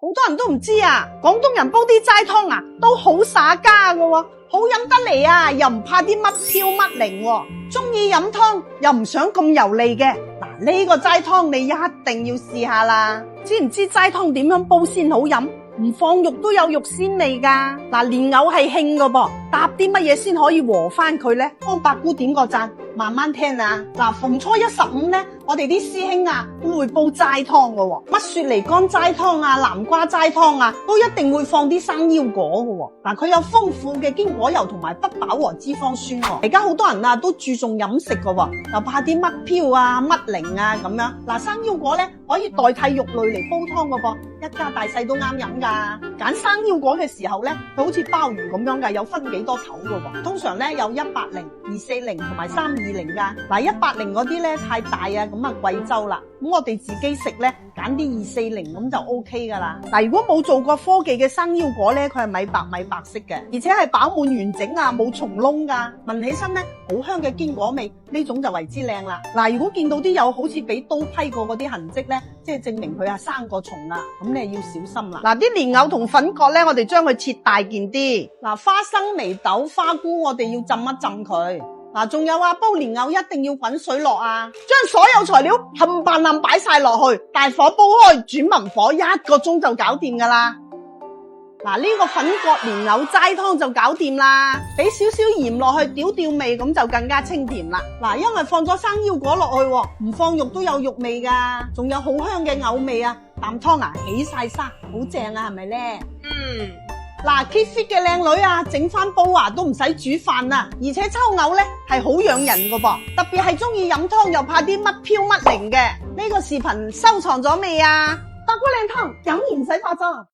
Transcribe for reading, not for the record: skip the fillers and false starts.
好多人都唔知啊，廣東人煲啲齋湯啊，都好耍家㗎喎，好飲得嚟啊，又唔怕啲乜飄乜靈喎，中意飲湯又唔想咁油膩嘅，嗱呢個齋湯你一定要試下啦。知唔知齋湯點樣煲先好飲？唔放肉都有肉鮮味噶。嗱，蓮藕係興㗎噃，搭啲乜嘢先可以和翻佢呢？幫八姑點個讚，慢慢聽啊。嗱，逢初一十五呢，我哋啲師兄啊都會煲齋湯㗎喎，乜雪梨乾齋湯啊、南瓜齋湯啊，都一定會放啲生腰果㗎喎。嗱，佢有豐富嘅堅果油同埋不飽和脂肪酸喎。而家好多人啊都注重飲食㗎喎，又怕啲乜飄啊、乜靈啊咁樣。嗱，生腰果呢，可以代替肉類嚟煲湯㗎噃，一家大細都啱飲㗎。揀生腰果嘅時候呢，佢好似鮑魚咁樣㗎，有分幾多頭㗎喎。通常呢，有180、240同埋320㗎。嗱，180嗰啲呢太大啊，咁啊貴州啦。咁我哋自己食呢，揀啲240咁就 OK 㗎啦。嗱，如果冇做過科技嘅生腰果呢，佢係米白色嘅，而且係飽滿完整啊，冇蟲窿㗎。聞起身呢，好香嘅堅果味，呢種就為之靚啦。嗱，如果見到啲有好似俾刀批過嗰啲痕跡呢，即係證明佢係生過蟲啦，咁你要小心啦。嗱，啲蓮藕同粉葛呢，我哋將佢切大件啲。嗱，花生、眉豆、花菇，我哋要浸一浸佢。嗱，仲有啊，煲蓮藕一定要滾水落啊，將所有材料冚唪唥擺晒落去，大火煲開，轉文火1個鐘就搞掂噶啦。嗱，呢個粉葛蓮藕齋湯就搞掂啦，俾少少鹽落去調味，咁就更加清甜啦。嗱，因為放咗生腰果落去，唔放肉都有肉味噶，仲有好香嘅藕味啊，啖湯啊起晒沙，好正啊，係咪咧？嗱，keep fit 嘅靚女啊，整翻煲啊都唔使煮飯啊，而且抽藕呢係好養人噶噃，特別係中意飲湯又怕啲乜飄乜靈嘅。呢個視頻收藏咗未啊？八姑靚湯飲完唔使化妝。